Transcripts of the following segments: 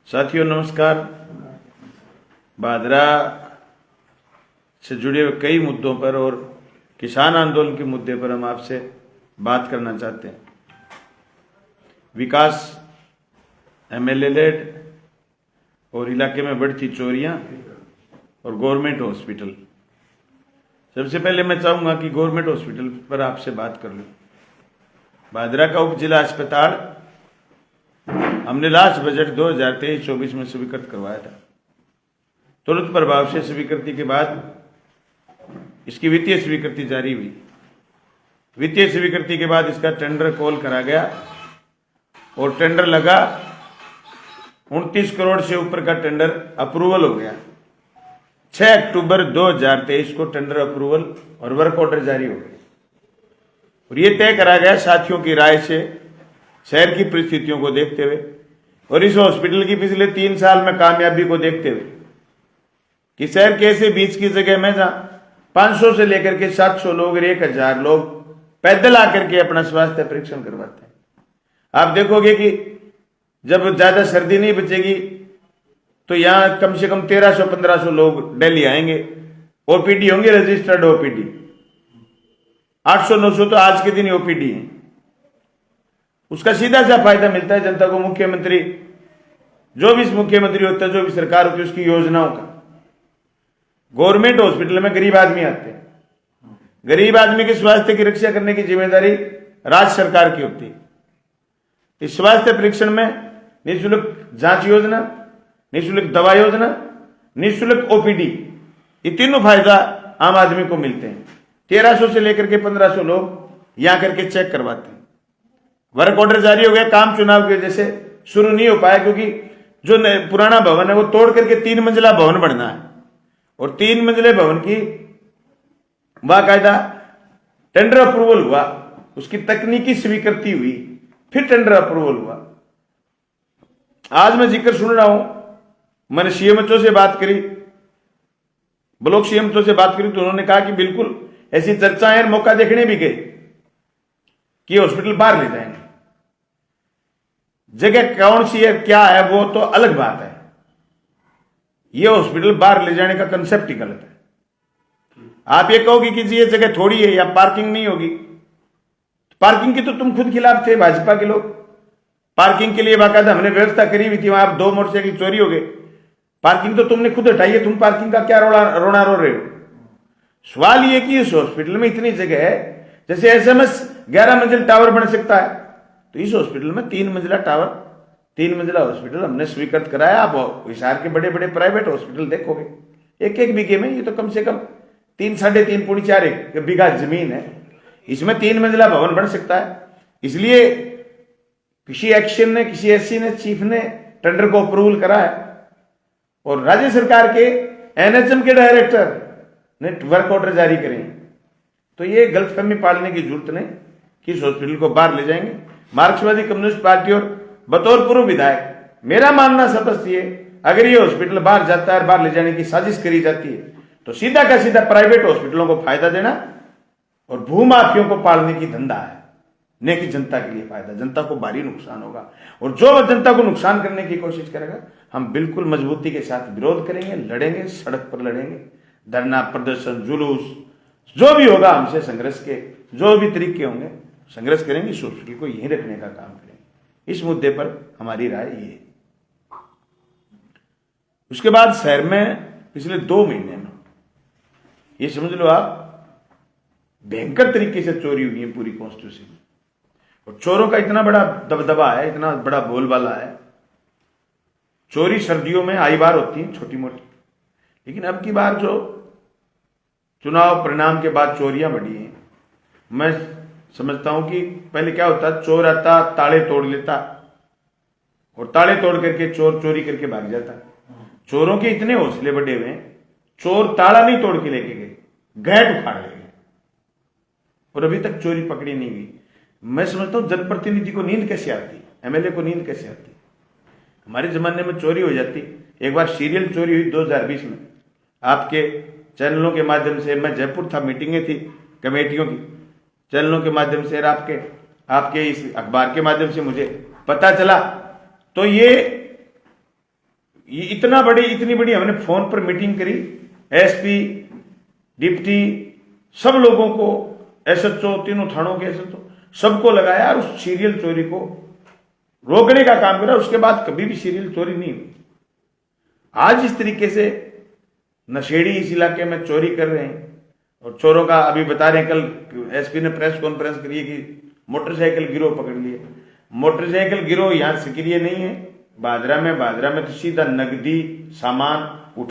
साथियों नमस्कार। भादरा से जुड़े हुए कई मुद्दों पर और किसान आंदोलन के मुद्दे पर हम आपसे बात करना चाहते हैं। विकास एमएलए लेड और इलाके में बढ़ती चोरियां और गवर्नमेंट हॉस्पिटल। सबसे पहले मैं चाहूंगा कि गवर्नमेंट हॉस्पिटल पर आपसे बात कर लूं। भादरा का उप जिला अस्पताल हमने लास्ट बजट 2023-24 में स्वीकृत करवाया था। तुरंत प्रभाव से स्वीकृति के बाद इसकी वित्तीय स्वीकृति जारी हुई। वित्तीय स्वीकृति के बाद इसका टेंडर कॉल करा गया और टेंडर लगा। 29 करोड़ से ऊपर का टेंडर अप्रूवल हो गया। 6 अक्टूबर 2023 को टेंडर अप्रूवल और वर्क ऑर्डर जारी हो गए और ये तय करा गया साथियों की राय से, शहर की परिस्थितियों को देखते हुए और इस हॉस्पिटल की पिछले 3 साल में कामयाबी को देखते हुए कि शहर के ऐसे बीच की जगह में जहां 500 से लेकर के 700 लोग और 1000 लोग पैदल आकर के अपना स्वास्थ्य परीक्षण करवाते हैं। आप देखोगे कि जब ज्यादा सर्दी नहीं बचेगी तो यहां कम से कम 1300-1500 लोग डेली आएंगे। ओपीडी होंगे, रजिस्टर्ड ओपीडी 800-900 तो आज के दिन ही ओपीडी है। उसका सीधा सा फायदा मिलता है जनता को। मुख्यमंत्री जो भी मुख्यमंत्री होता है, जो भी सरकार होती है, उसकी योजनाओं का। गवर्नमेंट हॉस्पिटल में गरीब आदमी आते हैं। गरीब आदमी के स्वास्थ्य की रक्षा करने की जिम्मेदारी राज्य सरकार की होती है। इस स्वास्थ्य परीक्षण में निःशुल्क जांच योजना, निःशुल्क दवा योजना, निःशुल्क ओपीडी, ये तीनों फायदा आम आदमी को मिलते हैं। 1300 से लेकर के 1500 लोग यहां करके चेक करवाते हैं। वर्क ऑर्डर जारी हो गया। काम चुनाव की वजह से शुरू नहीं हो पाया क्योंकि जो पुराना भवन है वो तोड़ करके 3 मंजिला भवन बनना है और 3 मंजिले भवन की बाकायदा टेंडर अप्रूवल हुआ, उसकी तकनीकी स्वीकृति हुई, फिर टेंडर अप्रूवल हुआ। आज मैं जिक्र सुन रहा हूं, मैंने सीएमएचओ से बात करी, ब्लॉक सीएमएचओ से बात करी तो उन्होंने कहा कि बिल्कुल ऐसी चर्चाएं और मौका देखने भी गए कि हॉस्पिटल बाहर ले जाएंगे। जगह कौन सी है क्या है वो तो अलग बात है। यह हॉस्पिटल बाहर ले जाने का कंसेप्ट ही गलत है। आप ये कहोगे कि ये जगह थोड़ी है या पार्किंग नहीं होगी। पार्किंग की तो तुम खुद खिलाफ थे, भाजपा के लोग। पार्किंग के लिए बाकायदा हमने व्यवस्था करी हुई थी। वहां 2 मोटरसाइकिल चोरी हो गए। पार्किंग तो तुमने खुद हटाई है। तुम पार्किंग का क्या रोना रो रहे हो। सवाल ये कि इस हॉस्पिटल में इतनी जगह है, जैसे एसएमएस 11 मंजिल टावर बन सकता है तो इस हॉस्पिटल में 3 मंजिला टावर, 3 मंजिला हॉस्पिटल हमने स्वीकृत कराया। आप हिसार के बड़े बड़े प्राइवेट हॉस्पिटल देखोगे, एक बीघे में ये तो कम से कम 3, 3.5, पौनी 4 बीघा जमीन है। इसमें 3 मंजिला भवन बन सकता है। इसलिए किसी एक्शन ने, किसी एससी ने, चीफ ने टेंडर को अप्रूवल करा है और राज्य सरकार के एनएचएम के डायरेक्टर ने वर्क ऑर्डर जारी करें। तो ये गलतफहमी पालने की जरूरत नहीं कि इस हॉस्पिटल को बाहर ले जाएंगे। मार्क्सवादी कम्युनिस्ट पार्टी और बतौर पूर्व विधायक मेरा मानना स्पष्ट ये, अगर ये हॉस्पिटल बाहर जाता है, बाहर ले जाने की साजिश करी जाती है तो सीधा का सीधा प्राइवेट हॉस्पिटलों को फायदा देना और भूमाफियों को पालने की धंधा है, न कि जनता के लिए फायदा। जनता को भारी नुकसान होगा और जो जनता को नुकसान करने की कोशिश करेगा हम बिल्कुल मजबूती के साथ विरोध करेंगे, लड़ेंगे, सड़क पर लड़ेंगे। धरना, प्रदर्शन, जुलूस, जो भी होगा हमसे संघर्ष के जो भी तरीके होंगे संघर्ष करेंगे। इस हॉस्पिटल को यहीं रखने का काम करेंगे। इस मुद्दे पर हमारी राय ये है। उसके बाद शहर में पिछले 2 महीने में ये समझ लो आप भयंकर तरीके से चोरी हुई है पूरी कॉन्स्टिट्यूंसी में और चोरों का इतना बड़ा दबदबा है, इतना बड़ा बोलबाला है। चोरी सर्दियों में आई बार होती है छोटी मोटी, लेकिन अब की बार जो चुनाव परिणाम के बाद चोरियां बढ़ी हैं, मैं समझता हूं कि पहले क्या होता, चोर आता, ताले तोड़ लेता और ताले तोड़ करके चोर चोरी करके भाग जाता। चोरों के इतने हौसले बढ़े हुए हैं, चोर ताला नहीं तोड़ के लेके गए, गेट उखाड़ ले गए और अभी तक चोरी पकड़ी नहीं गई। मैं समझता हूं जनप्रतिनिधि को नींद कैसे आती, एमएलए को नींद कैसे आती। हमारे जमाने में चोरी हो जाती। एक बार सीरियल चोरी हुई 2020 में, आपके चैनलों के माध्यम से। मैं जयपुर था, मीटिंगें थी कमेटियों की, चैनलों के माध्यम से आपके आपके इस अखबार के माध्यम से मुझे पता चला। तो ये इतनी बड़ी हमने फोन पर मीटिंग करी, एसपी, डिप्टी, सब लोगों को, एसएचओ, तीनों थानों के एसएचओ, सबको लगाया और उस सीरियल चोरी को रोकने का काम करा। उसके बाद कभी भी सीरियल चोरी नहीं हुई। आज इस तरीके से नशेड़ी इस इलाके में चोरी कर रहे हैं और चोरों का अभी बता रहे हैं, कल एसपी ने प्रेस कॉन्फ्रेंस करी है कि मोटरसाइकिल गिरोह पकड़ लिए। मोटरसाइकिल गिरोह यहां सक्रिय नहीं है, बादरा में तो सीधा नकदी सामान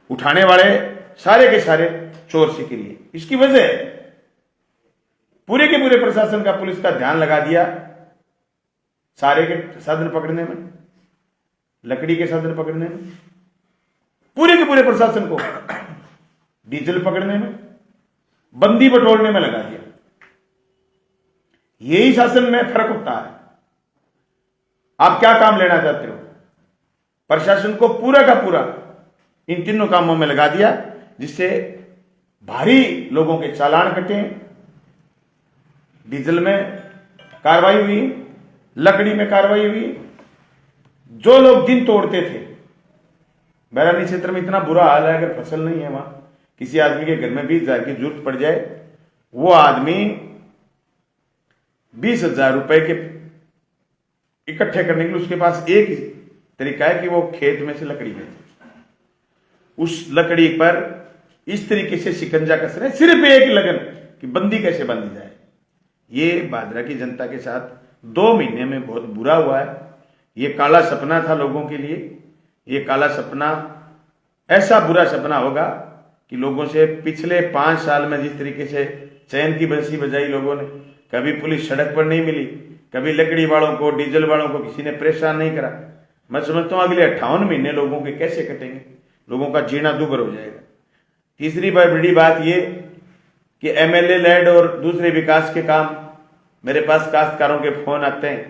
उठाने वाले सारे के सारे चोर सक्रिय। इसकी वजह पूरे के पूरे प्रशासन का, पुलिस का ध्यान लगा दिया सारे के साधन पकड़ने में, लकड़ी के साधन पकड़ने में, पूरे के पूरे प्रशासन को डीजल पकड़ने में, बंदी बटोरने में लगा दिया। यही शासन में फर्क होता है। आप क्या काम लेना चाहते हो? प्रशासन को पूरा का पूरा इन तीनों कामों में लगा दिया, जिससे भारी लोगों के चालान कटे, डीजल में कार्रवाई हुई, लकड़ी में कार्रवाई हुई। जो लोग दिन तोड़ते थे, बैरानी क्षेत्र में इतना बुरा हाल है, अगर फसल नहीं है वहां, किसी आदमी के घर में 20,000 की जरूरत पड़ जाए, वो आदमी 20,000 रुपए के इकट्ठे करने के लिए उसके पास एक ही तरीका है कि वो खेत में से लकड़ी बेचे। उस लकड़ी पर इस तरीके से शिकंजा कस रहे, सिर्फ एक लगन कि बंदी कैसे बांधी जाए। ये बादरा की जनता के साथ 2 महीने में बहुत बुरा हुआ है। ये काला सपना था लोगों के लिए। ये काला सपना, ऐसा बुरा सपना होगा कि लोगों से पिछले 5 साल में जिस तरीके से चैन की बंसी बजाई लोगों ने, कभी पुलिस सड़क पर नहीं मिली, कभी लकड़ी वालों को, डीजल वालों को किसी ने परेशान नहीं करा। मैं समझता हूं अगले 58 महीने लोगों के कैसे कटेंगे, लोगों का जीना दुभर हो जाएगा। तीसरी बड़ी बात ये कि एमएलए लेड और दूसरे विकास के काम, मेरे पास काश्तकारों के फोन आते हैं,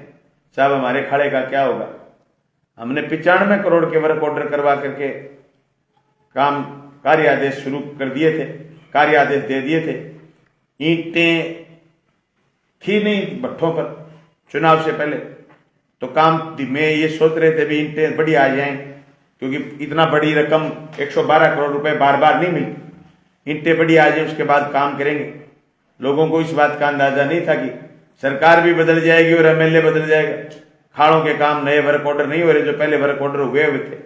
साहब हमारे खाड़े का क्या होगा? हमने 95 करोड़ के वर्क ऑर्डर करवा करके काम कार्य आदेश शुरू कर दिए थे, कार्य आदेश दे दिए थे। ईंटें थी नहीं भट्ठों पर चुनाव से पहले, तो काम में ये सोच रहे थे भी ईंटें बड़ी आ जाएं, क्योंकि इतना बड़ी रकम 112 करोड़ रुपए बार बार नहीं मिली। ईंटें बड़ी आ जाए उसके बाद काम करेंगे। लोगों को इस बात का अंदाजा नहीं था कि सरकार भी बदल जाएगी और एमएलए बदल जाएगा, खाड़ों के काम नए वर्क ऑर्डर नहीं हो रहे, जो पहले वर्क ऑर्डर हुए थे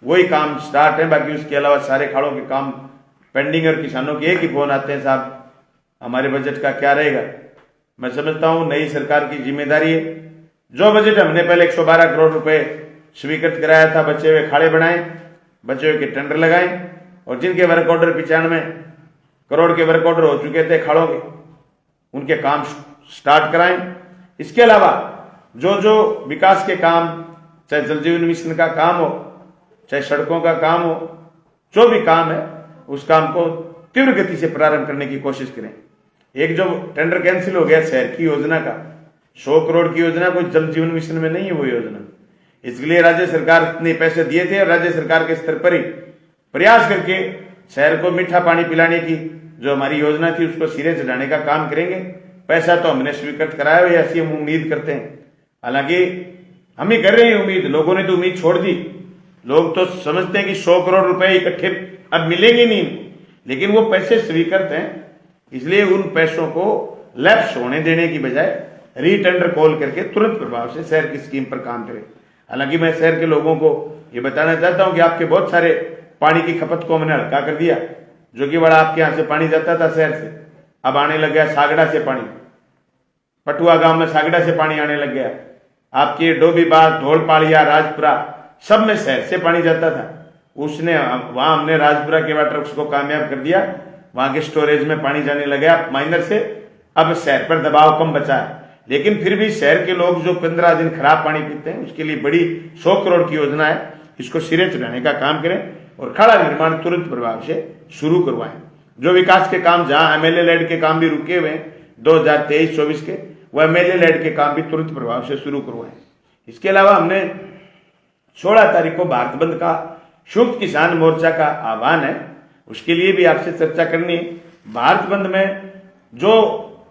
वही काम स्टार्ट है। बाकी उसके अलावा सारे खाड़ों के काम पेंडिंग। और किसानों के एक ही फोन आते हैं, साहब हमारे बजट का क्या रहेगा? मैं समझता हूं नई सरकार की जिम्मेदारी है। जो बजट हमने पहले 112 करोड़ रुपए स्वीकृत कराया था, बचे हुए खाड़े बनाए, बचे हुए के टेंडर लगाए, और जिनके वर्क ऑर्डर 95 करोड़ के वर्क ऑर्डर हो चुके थे खाड़ों के, उनके काम स्टार्ट कराएं। इसके अलावा जो विकास के काम, चाहे जल जीवन मिशन का काम हो, चाहे सड़कों का काम हो, जो भी काम है उस काम को तीव्र गति से प्रारंभ करने की कोशिश करें। एक जो टेंडर कैंसिल हो गया शहर की योजना का, 100 करोड़ की योजना, कोई जल जीवन मिशन में नहीं है वो योजना। इसके लिए राज्य सरकार ने पैसे दिए थे और राज्य सरकार के स्तर पर ही प्रयास करके शहर को मीठा पानी पिलाने की जो हमारी योजना थी उसको सिरे चढ़ाने का काम करेंगे। पैसा तो हमने स्वीकृत कराया है, ऐसी हम उम्मीद करते हैं। हालांकि हम ही कर रहे हैं उम्मीद, लोगों ने तो उम्मीद छोड़ दी। लोग तो समझते हैं कि 100 करोड़ रुपए इकट्ठे अब मिलेंगे नहीं, लेकिन वो पैसे स्वीकृत हैं, इसलिए उन पैसों को लैप्स होने देने की बजाय रीटेंडर कॉल करके तुरंत प्रभाव से शहर की स्कीम पर काम करें। हालांकि मैं शहर के लोगों को ये बताना चाहता हूं कि आपके बहुत सारे पानी की खपत को हमने हल्का कर दिया। जो कि बड़ा आपके यहां से पानी जाता था शहर से, अब आने लग गया सागड़ा से पानी। पटुआ गांव में सागड़ा से पानी आने लग गया। आपके डोबीबाग, धौलपाड़िया, राजपुरा, सब में शहर से पानी जाता था। उसने वहां हमने राजपुरा के वाटर वर्क्स को कामयाब कर दिया, वहां के स्टोरेज में पानी जाने लगा माइनर से। अब शहर पर दबाव कम बचा है, लेकिन फिर भी शहर के लोग जो 15 दिन खराब पानी पीते हैं, उसके लिए बड़ी 100 करोड़ की योजना है। इसको सिरे चढ़ाने का काम करें और खाड़ा निर्माण तुरंत प्रभाव से शुरू करवाएं। जो विकास के काम जहां एमएलए लेड के काम भी रुके हुए हैं 2023-24 के, वह एमएलए लेड के काम भी तुरंत प्रभाव से शुरू करवाएं। इसके अलावा हमने 16 तारीख को भारत बंद का संयुक्त किसान मोर्चा का आह्वान है, उसके लिए भी आपसे चर्चा करनी है। भारत बंद में जो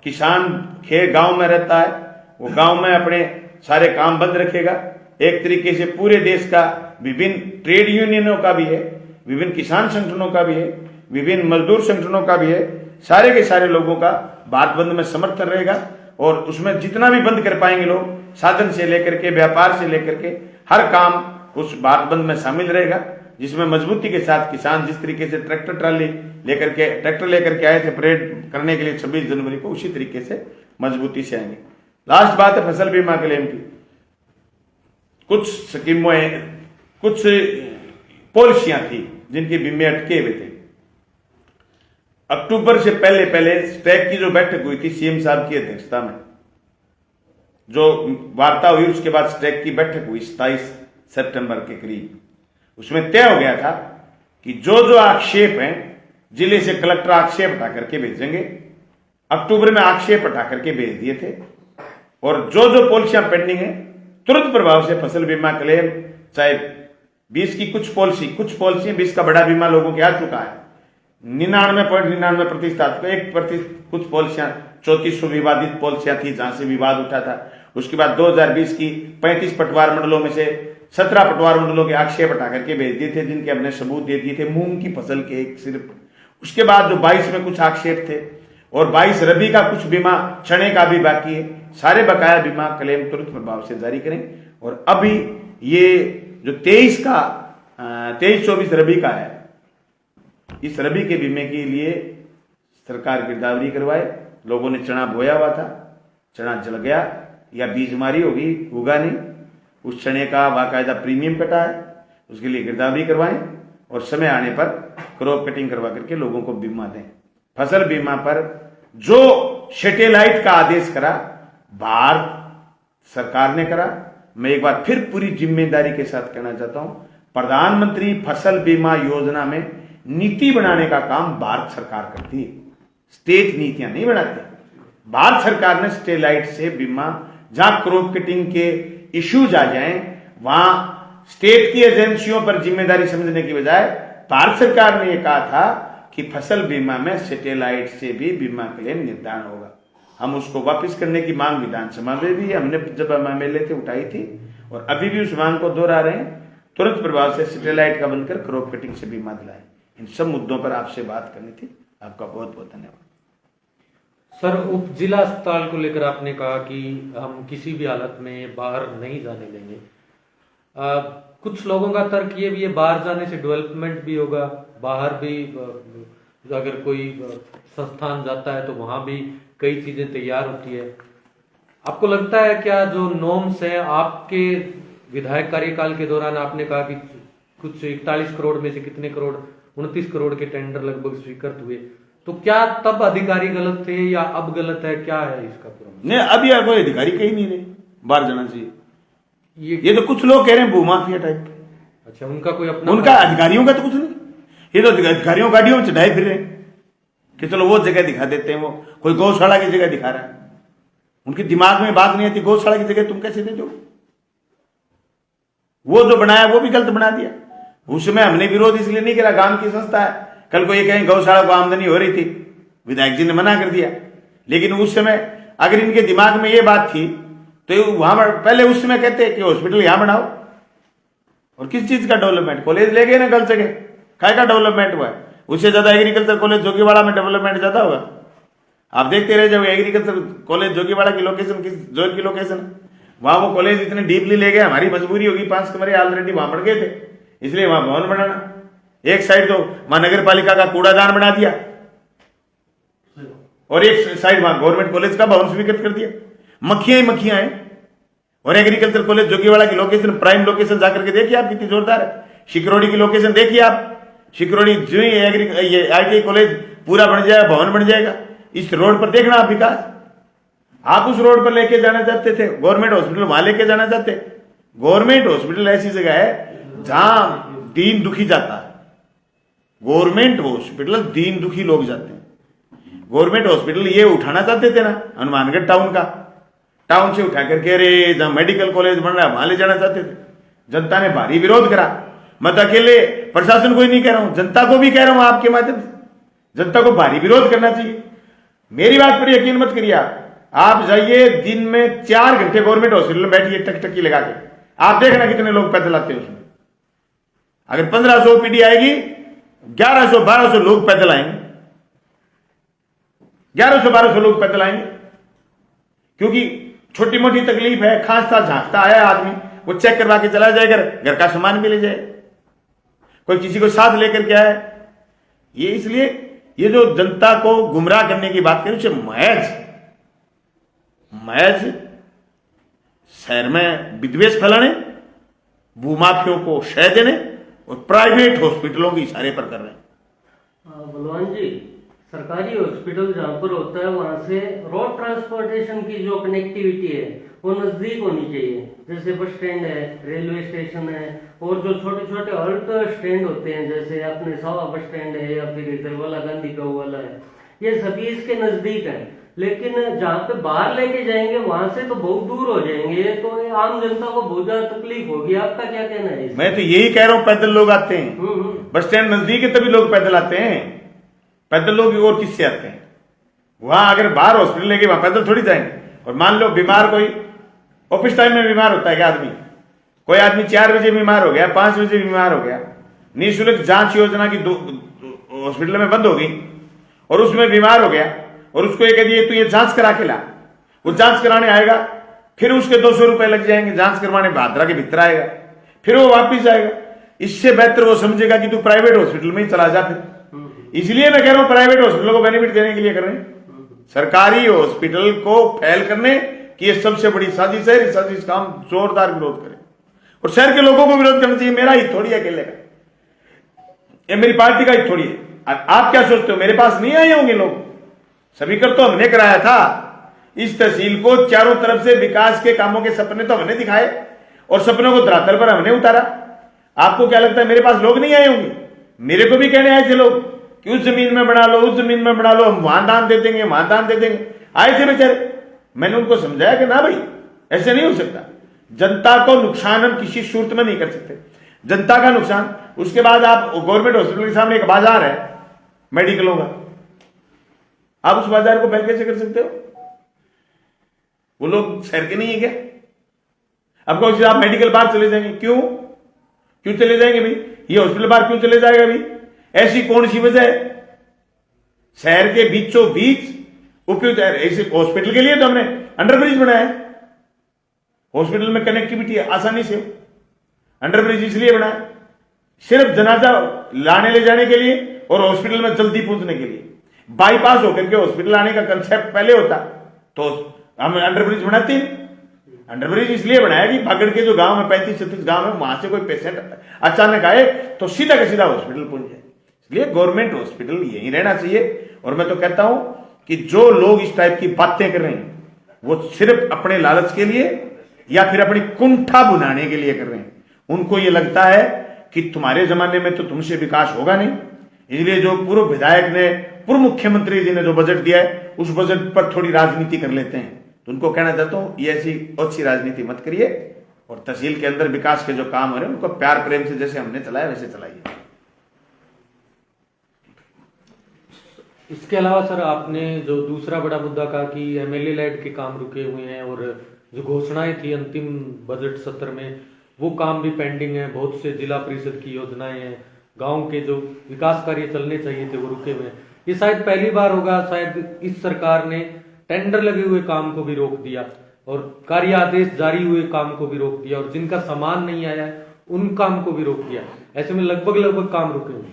किसान गांव में रहता है, वो गांव में अपने सारे काम बंद रखेगा। एक तरीके से पूरे देश का विभिन्न ट्रेड यूनियनों का भी है, विभिन्न किसान संगठनों का भी है, विभिन्न मजदूर संगठनों का भी है, सारे के सारे लोगों का भारत बंद में समर्थन रहेगा। और उसमें जितना भी बंद कर पाएंगे लोग, साधन से लेकर के व्यापार से लेकर के हर काम उस भारत बंद में शामिल रहेगा, जिसमें मजबूती के साथ किसान जिस तरीके से ट्रैक्टर लेकर के आए थे परेड करने के लिए 26 जनवरी को, उसी तरीके से मजबूती से आएंगे। लास्ट बात है फसल बीमा क्लेम की। कुछ स्कीमों, कुछ पॉलिसियां थी जिनके बीमे अटके हुए थे। अक्टूबर से पहले स्टैक की जो बैठक हुई थी सीएम साहब की अध्यक्षता में, जो वार्ता हुई, उसके बाद स्टैक की बैठक हुई 27 सितंबर के करीब, उसमें तय हो गया था कि जो जो आक्षेप हैं जिले से कलेक्टर आक्षेप हटा करके भेजेंगे। अक्टूबर में आक्षेप हटा करके भेज दिए थे। और जो जो पॉलिसियां पेंडिंग है तुरंत प्रभाव से फसल बीमा क्लेम, चाहे 20 की कुछ पॉलिसी 20 का बड़ा बीमा लोगों के आ चुका है, 99.99% 1% कुछ पॉलिसियां 3400 विवादित पॉलिसियां थी जहां से विवाद उठा था। उसके बाद 2020 की 35 पटवार मंडलों में से 17 पटवार मंडलों के आक्षेप हटा करके भेज दिए थे, जिनके हमने सबूत दे दिए थे मूंग की फसल के एक सिर्फ। उसके बाद जो 22 में कुछ आक्षेप थे और 22 रबी का कुछ बीमा, चने का भी बाकी है, सारे बकाया बीमा क्लेम तुरंत प्रभाव से जारी करें। और अभी ये जो 23-24 रबी का है, इस रबी के बीमे के लिए सरकार गिरदावरी करवाए। लोगों ने चना बोया हुआ था, चना जल गया या बीजमारी होगी, उगा नहीं, उस चने का बाकायदा प्रीमियम कटा है, उसके लिए गिरदावरी करवाएं और समय आने पर क्रॉप कटिंग करवा करके लोगों को बीमा दें। फसल बीमा पर जो सैटेलाइट का आदेश करा भारत सरकार ने करा। मैं एक बार फिर पूरी जिम्मेदारी के साथ कहना चाहता हूं, प्रधानमंत्री फसल बीमा योजना में नीति बनाने का काम भारत सरकार करती है, स्टेट नीतियां नहीं बनाती। भारत सरकार ने सैटेलाइट से बीमा, जहां क्रॉप कटिंग के इश्यूज आ जाएं, वहां स्टेट की एजेंसियों पर जिम्मेदारी समझने की बजाय भारत सरकार ने यह कहा था कि फसल बीमा में सैटेलाइट से भी बीमा क्लेम निर्धारण होगा। हम उसको वापस करने की मांग विधानसभा में भी हमने जब एमएलए थे उठाई थी और अभी भी उस मांग को दोहरा रहे हैं। तुरंत प्रभाव से सैटेलाइट का बनकर क्रॉप कटिंग से बीमा दिलाएं। इन सब मुद्दों पर आपसे बात करनी थी। आपका बहुत बहुत धन्यवाद। सर, उप जिला अस्पताल को लेकर आपने कहा कि हम किसी भी हालत में बाहर नहीं जाने देंगे। कुछ लोगों का तर्क ये भी है, बाहर जाने से डेवलपमेंट भी होगा, बाहर भी अगर कोई संस्थान जाता है तो वहां भी कई चीजें तैयार होती है। आपको लगता है क्या जो नॉर्म्स है, आपके विधायक कार्यकाल के दौरान आपने कहा कि कुछ 41 करोड़ में से कितने करोड़, 29 करोड़ के टेंडर लगभग स्वीकृत हुए, तो क्या तब अधिकारी गलत थे या अब गलत है, क्या है इसका पूरा? नहीं, अभी यार कोई अधिकारी कहीं नहीं रहे बाहर जाना चाहिए। ये तो कुछ लोग कह रहे हैं भूमाफिया टाइप। अच्छा, उनका कोई अपना, उनका अधिकारियों का तो कुछ नहीं। ये तो अधिकारियों गाड़ियों में चढ़ाए फिर रहे हैं कि चलो वो जगह दिखा देते हैं, वो कोई गौशाला की जगह दिखा रहा है। उनके दिमाग में बात नहीं आती, गौशाला की जगह तुम कैसे दे दो? वो जो बनाया वो भी गलत बना दिया। उसमें हमने विरोध इसलिए नहीं किया, गांव की संस्था है, कल को ये कहीं गौशाला को आमदनी हो रही थी, विधायक जी ने मना कर दिया। लेकिन उस समय अगर इनके दिमाग में ये बात थी तो वहां पहले उस समय कहते कि हॉस्पिटल यहां बनाओ। और किस चीज का डेवलपमेंट? कॉलेज ले गए ना गलत जगह, काय का डेवलपमेंट हुआ है? उससे ज्यादा एग्रीकल्चर कॉलेज जोगीवाड़ा में डेवलपमेंट ज्यादा होगा। आप देखते रहे जब एग्रीकल्चर कॉलेज जोगीवाड़ा की लोकेशन, किस जोन की लोकेशन, वहां वो कॉलेज इतने डीपली ले गए, हमारी मजबूरी होगी, 5 कमरे ऑलरेडी वहां बढ़ गए थे, इसलिए वहां भवन बनाना। एक साइड तो वहां नगर पालिका का कूड़ादान बना दिया और एक साइड वहां गवर्नमेंट कॉलेज का भवन स्वीकृत कर दिया। मक्खियां ही मक्खियां हैं। और एग्रीकल्चर कॉलेज जोगीवाड़ा की लोकेशन, प्राइम लोकेशन जाकर के देखिए आप कितनी जोरदार है। शिकरोड़ी की लोकेशन देखिए आप, शिकरोड़ी जो ही ITI कॉलेज पूरा बन जाएगा, भवन बन जाएगा, इस रोड पर देखना आप विकास। आप उस रोड पर लेके जाना चाहते थे, गवर्नमेंट हॉस्पिटल वहां लेके जाना चाहते। गवर्नमेंट हॉस्पिटल ऐसी जगह है जहां दीन दुखी जाता है। गवर्नमेंट हॉस्पिटल दीन दुखी लोग जाते हैं। गवर्नमेंट हॉस्पिटल ये उठाना चाहते थे ना हनुमानगढ़ टाउन से उठा करके अरे जहां मेडिकल कॉलेज बन रहा है वहां ले जाना चाहते थे। जनता ने भारी विरोध करा। मैं तो अकेले प्रशासन को ही नहीं कह रहा हूं, जनता को भी कह रहा हूं आपके माध्यम से, जनता को भारी विरोध करना चाहिए। मेरी बात पर यकीन मत करिए आप जाइए दिन में 4 घंटे गवर्नमेंट हॉस्पिटल में बैठिए टकटकी लगा के, आप देखना कितने लोग पैदल आते हैं उसमें। अगर 1500 ओपीडी आएगी 1100-1200 लोग पैदल आएंगे, 1100-1200 लोग पैदल आएंगे, क्योंकि छोटी मोटी तकलीफ है, खांसता झांकता आया आदमी, वो चेक करवा के चला जाएगा, घर का सामान भी ले जाए, कोई किसी को साथ लेकर के आए। ये इसलिए ये जो जनता को गुमराह करने की बात करें, उसे महज शहर में विद्वेष फैलाने, भूमाफियों को शय देने और प्राइवेट हॉस्पिटलों के इशारे पर कर रहे हैं। बलवान जी, सरकारी हॉस्पिटल जहाँ पर होता है वहां से रोड ट्रांसपोर्टेशन की जो कनेक्टिविटी है वो नजदीक होनी चाहिए, जैसे बस स्टैंड है, रेलवे स्टेशन है, और जो छोटे छोटे हॉल्ट स्टैंड होते हैं जैसे अपने सावा बस स्टैंड है या फिर इधर वाला गांधी गांव वाला है, ये सभी इसके नजदीक है। लेकिन जहाँ पे बाहर लेके जाएंगे वहां से तो बहुत दूर हो जाएंगे, तो ये आम जनता को बहुत ज्यादा तकलीफ होगी। आपका क्या कहना है? मैं तो यही कह रहा हूं, पैदल लोग आते हैं, बस स्टैंड नजदीक है तभी लोग पैदल आते हैं। पैदल लोग और किससे आते हैं? वहां अगर बाहर हॉस्पिटल लेके वहां पैदल थोड़ी जाएंगे। और मान लो बीमार कोई ऑफिस टाइम में बीमार होता है क्या आदमी, कोई आदमी 4 बजे बीमार हो गया, 5 बजे बीमार हो गया, निःशुल्क जांच योजना की हॉस्पिटल में बंद हो गई और उसमें बीमार हो गया और उसको ये कह दिए तू ये जांच करा के ला, वो जांच कराने आएगा, फिर उसके 200 रुपए लग जाएंगे जांच करवाने, भाद्रा के भीतर आएगा, फिर वो वापिस जाएगा। इससे बेहतर वो समझेगा कि तू प्राइवेट हॉस्पिटल में ही चला जा। फिर इसलिए मैं कह रहा हूं प्राइवेट हॉस्पिटल को बेनिफिट देने के लिए कर रहे हैं, सरकारी हॉस्पिटल को फैल करने की ये सबसे बड़ी साजिश है। इस साजिश का हम जोरदार विरोध करें और शहर के लोगों को विरोध करना चाहिए। मेरा हित थोड़ी है अकेले का, ये मेरी पार्टी का हित थोड़ी है। आप क्या सोचते हो मेरे पास नहीं आए होंगे लोग? सभी कर तो हमने कराया था। इस तहसील को चारों तरफ से विकास के कामों के सपने तो हमने दिखाए और सपनों को धरातल पर हमने उतारा। आपको क्या लगता है मेरे पास लोग नहीं आए होंगे? मेरे को भी कहने आए थे लोग कि उस जमीन में बना लो, उस जमीन में बना लो, हम वहां दान दे देंगे, वहां दान दे देंगे। आए थे बेचारे, मैंने उनको समझाया कि ना भाई ऐसे नहीं हो सकता, जनता को नुकसान हम किसी सूरत में नहीं कर सकते, जनता का नुकसान। उसके बाद आप गवर्नमेंट हॉस्पिटल के सामने एक बाजार है मेडिकलों का, आप उस बाजार को बैल कैसे कर सकते हो? वो लोग शहर के नहीं है क्या? आपको आप मेडिकल बाहर चले जाएंगे, क्यों चले जाएंगे भाई? ये हॉस्पिटल बाहर क्यों चले जाएगा भाई? ऐसी कौन सी वजह है? शहर के बीचों बीच उपयुक्त ऐसे हॉस्पिटल के लिए तो हमने अंडरब्रिज बनाया है। हॉस्पिटल में कनेक्टिविटी है आसानी से, अंडरब्रिज इसलिए बनाया सिर्फ जनाजा लाने ले जाने के लिए और हॉस्पिटल में जल्दी पहुंचने के लिए। बाईपास होकर के हॉस्पिटल आने का कंसेप्ट पहले होता तो हम अंडरब्रिज बनाते हैं। अंडरब्रिज इसलिए बनाया कि बागड़ के जो गांव में 35-36 गांव है, वहां से कोई पेशेंट अचानक आए तो सीधा का सीधा हॉस्पिटल पहुंच जाए। इसलिए गवर्नमेंट हॉस्पिटल यही रहना चाहिए। और मैं तो कहता हूं कि जो लोग इस टाइप की बातें कर रहे हैं वो सिर्फ अपने लालच के लिए या फिर अपनी कुंठा बुनाने के लिए कर रहे हैं। उनको ये लगता है कि तुम्हारे जमाने में तो तुमसे विकास होगा नहीं, इसलिए जो पूर्व विधायक ने, पूर्व मुख्यमंत्री जी ने जो बजट दिया है उस बजट पर थोड़ी राजनीति कर लेते हैं। तो उनको कहना चाहता हूं ये ऐसी अच्छी राजनीति मत करिए और तहसील के अंदर विकास के जो काम हो रहे हैं उनको प्यार प्रेम से जैसे हमने चलाया वैसे चलाइए। इसके अलावा सर आपने जो दूसरा बड़ा मुद्दा कहा कि एमएलए लाइट के काम रुके हुए हैं और जो घोषणाएं थी अंतिम बजट सत्र में वो काम भी पेंडिंग है। बहुत से जिला परिषद की योजनाएं हैं, गांव के जो विकास कार्य चलने चाहिए थे वो रुके हुए हैं। ये शायद पहली बार होगा शायद इस सरकार ने टेंडर लगे हुए काम को भी रोक दिया और कार्य आदेश जारी हुए काम को भी रोक दिया और जिनका सामान नहीं आया है उन काम को भी रोक दिया। ऐसे में लगभग काम रुके हुए।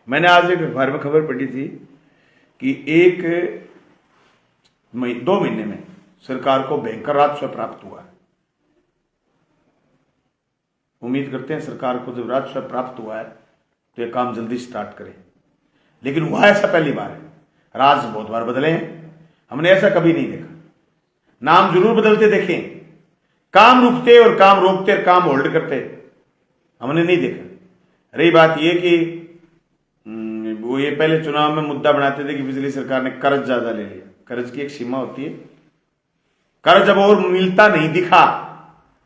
मैंने आज एक अखबार में खबर पढ़ी थी कि 2 महीने में सरकार को भयंकर राजस्व प्राप्त हुआ है। उम्मीद करते हैं सरकार को जब राजस्व प्राप्त हुआ है तो ये काम जल्दी स्टार्ट करे, लेकिन हुआ ऐसा पहली बार है। राज बहुत बार बदले हैं, हमने ऐसा कभी नहीं देखा। नाम जरूर बदलते देखें, काम रुकते और काम रोकते और काम होल्ड करते हमने नहीं देखा। रही बात यह कि वो ये पहले चुनाव में मुद्दा बनाते थे कि पिछली सरकार ने कर्ज ज्यादा ले लिया। कर्ज की एक सीमा होती है, कर्ज जब और मिलता नहीं दिखा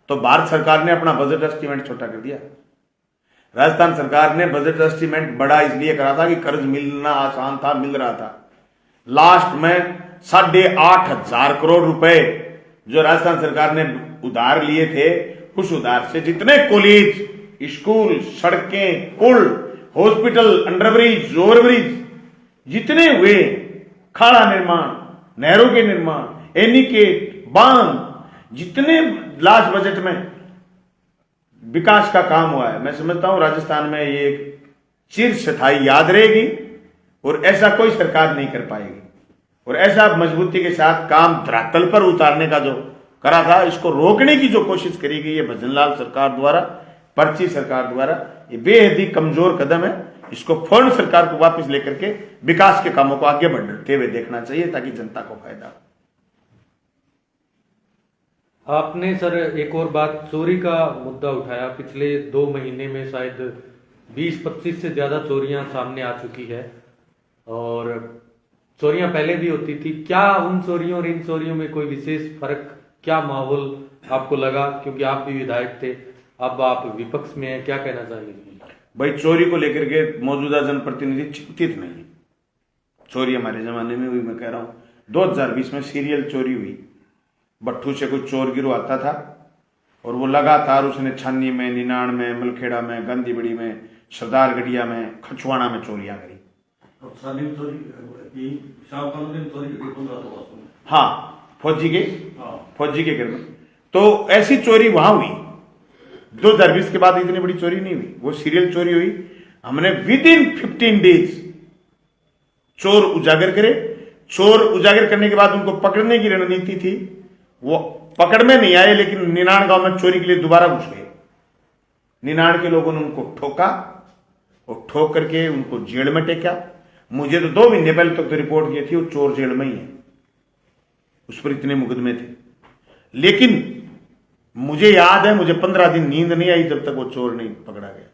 तो भारत सरकार ने अपना बजट एस्टीमेट छोटा कर दिया। राजस्थान सरकार ने बजट एस्टीमेट बड़ा इसलिए करा था कि कर्ज मिलना आसान था, मिल रहा था। लास्ट में 8,500 करोड़ रुपए जो राजस्थान सरकार ने उधार लिए थे, उस उधार से जितने कॉलेज, स्कूल, सड़कें, पुल, हॉस्पिटल, अंडरब्रिज, ओवरब्रिज जितने हुए, खाड़ा निर्माण, नहरों के निर्माण, एनीकेट, बांध, जितने लास्ट बजट में विकास का काम हुआ है, मैं समझता हूं राजस्थान में ये एक चिरस्थायी याद रहेगी और ऐसा कोई सरकार नहीं कर पाएगी। और ऐसा मजबूती के साथ काम धरातल पर उतारने का जो करा था, इसको रोकने की जो कोशिश करी गई है भजनलाल सरकार द्वारा, पर्ची सरकार द्वारा, ये बेहद ही कमजोर कदम है। इसको फौरन सरकार को वापस लेकर के विकास के कामों को आगे बढ़ते हुए देखना चाहिए ताकि जनता को फायदा हो। आपने सर एक और बात, चोरी का मुद्दा उठाया। पिछले 2 महीने में शायद 20-25 से ज्यादा चोरियां सामने आ चुकी है और चोरियां पहले भी होती थी। क्या उन चोरियों और इन चोरियों में कोई विशेष फर्क, क्या माहौल आपको लगा? क्योंकि आप भी विधायक थे, अब आप विपक्ष में हैं, क्या कहना चाहेंगे? भाई, चोरी को लेकर के मौजूदा जनप्रतिनिधि चिंतित नहीं। चोरी हमारे जमाने में हुई, मैं कह रहा हूं 2020 में सीरियल चोरी हुई। भट्ठू से कोई चोर गिरोह आता था और वो लगातार उसने छानी में, निनाण में, मलखेड़ा में, गांधीबड़ी में, सरदारगढ़िया में, खचवाड़ा में चोरियां करी। हाँ, फौजी के घर में। तो ऐसी चोरी वहां हुई। 2020 के बाद इतनी बड़ी चोरी नहीं हुई, वो सीरियल चोरी हुई। हमने विदिन 15 डेज चोर उजागर करे। चोर उजागर करने के बाद उनको पकड़ने की रणनीति थी। वो पकड़ में नहीं आए, लेकिन निनाण गांव में चोरी के लिए दोबारा घुस गए। निनाण के लोगों ने उनको ठोका और ठोक करके उनको जेल में टेका। मुझे तो 2 महीने पहले तक तो रिपोर्ट की थी वो चोर जेल में ही है, उस पर इतने मुकदमे थे। लेकिन मुझे याद है, मुझे 15 दिन नींद नहीं आई जब तक वो चोर नहीं पकड़ा गया।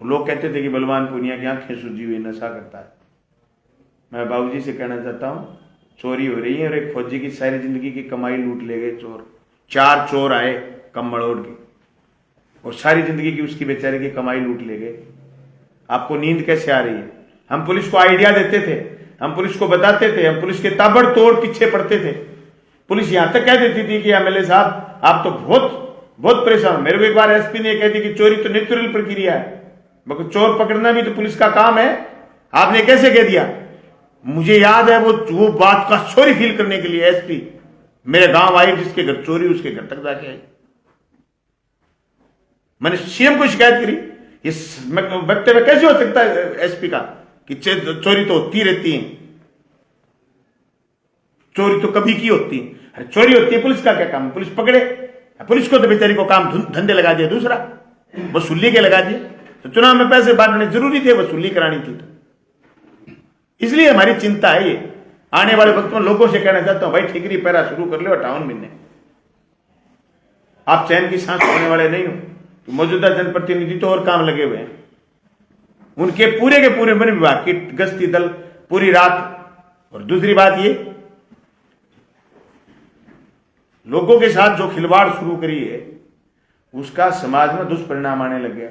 लोग कहते थे कि बलवान पूनिया की आंखें सूजी हुई, नशा करता है। मैं बाबूजी से कहना चाहता हूं, चोरी हो रही है और एक फौजी की सारी जिंदगी की कमाई लूट ले गए चोर। 4 चोर आए कम्बल ओढ़ के और सारी जिंदगी की उसकी बेचारे की कमाई लूट ले गए। आपको नींद कैसे आ रही है? हम पुलिस को आइडिया देते थे, हम पुलिस को बताते थे, हम पुलिस के ताबड़तोड़ पीछे पड़ते थे। पुलिस यहां तक कह देती थी कि एमएलए साहब आप तो बहुत परेशान हो। मेरे को एक बार एसपी ने कह दी कि चोरी तो नेचुरल प्रक्रिया है, मगर चोर पकड़ना भी तो पुलिस का काम है, आपने कैसे कह दिया? मुझे याद है वो बात का सॉरी फील करने के लिए एसपी मेरे गांव आई, जिसके घर चोरी उसके घर तक जाके आई। मैंने सीएम को शिकायत करी, ये वक्तव्य कैसे हो सकता है एसपी का कि चोरी तो होती रहती है, चोरी तो कभी की होती है। अरे चोरी होती है, पुलिस का क्या काम है? पुलिस पकड़े। पुलिस को तो बेचारी को काम धंधे लगा दिया, दूसरा वसूली के लगा दिए। तो चुनाव में पैसे बांटने जरूरी थे, वसूली करानी थी। तो इसलिए हमारी चिंता है ये। आने वाले वक्त में लोगों से कहना चाहता हूं, भाई ठीकरी पैरा शुरू कर लो 58 महीने। आप चैन की सांस छोड़ने वाले नहीं हो। तो मौजूदा जनप्रतिनिधि तो और काम लगे हुए हैं, उनके पूरे के पूरे वन विभाग की गश्ती दल पूरी रात। और दूसरी बात ये, लोगों के साथ जो खिलवाड़ शुरू करी है उसका समाज में दुष्परिणाम आने लग गया।